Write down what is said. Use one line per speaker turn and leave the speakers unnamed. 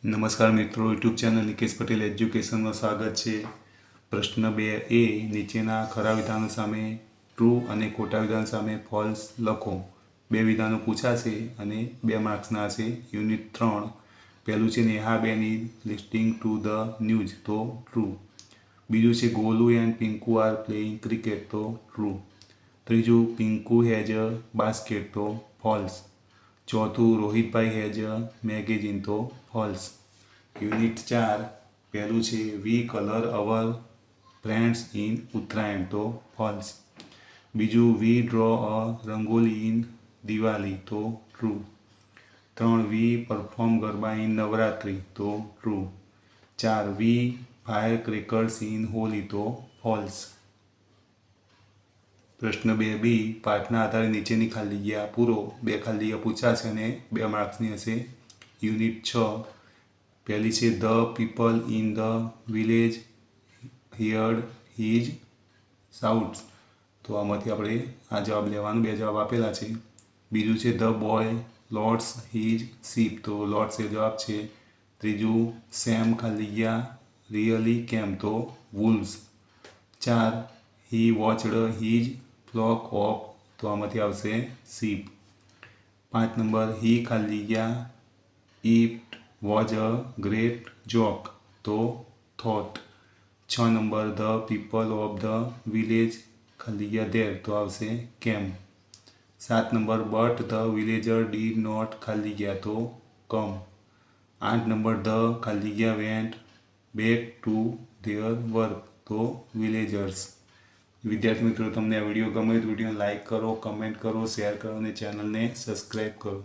નમસ્કાર મિત્રો, YouTube channel Nikesh Patel એજ્યુકેશનમાં સ્વાગત છે। પ્રશ્ન 2 એ નીચેના ખરા વિધાનો સામે ટ્રુ અને ખોટા વિધાનો સામે ફોલ્સ લખો। બે વિધાનો પૂછાશે અને 2 માર્ક્સના હશે। યુનિટ 3 પહેલું છે Nehaben is listening to the news તો ટ્રુ। બીજું છે Golu and Pinku are playing cricket તો ટ્રુ। ત્રીજું પિંકુ હેઝ અ બાસ્કેટ તો ફોલ્સ। ચોથું રોહિતભાઈ હેઝ અ મેગેઝીન તો ફોલ્સ। યુનિટ 4 પહેલું છે we colour our friends in Uttarayan તો ફોલ્સ। બીજું we draw a rangoli in Diwali તો true. 3 we perform garba in Navratri તો true. 4 we fire crackers in Holi તો ફોલ્સ। પ્રશ્ન 2 પાઠના આધારે નીચેની ખાલી જગ્યા પૂરો। 2 ખાલી જગ્યા પૂછાશે અને 2 માર્ક્સની હશે। યુનિટ 6 પહેલી છે the people in the village heard his શાઉટ્સ તો આમાંથી આપણે આ જવાબ લેવાનો 2 જવાબ આપેલા છે। બીજું છે the boy loads his sheep તો લોડ્સ એ જવાબ છે। ત્રીજું સેમ ખાલી જગ્યા રિયલી કેમ તો wolves. 4 he watched his flock of તો આમાંથી આવશે શીપ। 5 નંબર હી ખાલી જગ્યા it was a great joke તો thought. 6 number the people of the village ખાલી જગ્યા ધેર તો આવશે came. 7 number but the villager did not ખાલી જગ્યા તો કમ। 8 નંબર ધ ખાલી જગ્યા went back to their work તો વિલેજર્સ। વિદ્યાર્થી મિત્રો, તમને આ વિડીયો ગમે તો વિડીયોને લાઇક કરો, કમેન્ટ કરો, શેર કરો અને ચેનલને સબસ્ક્રાઈબ કરો।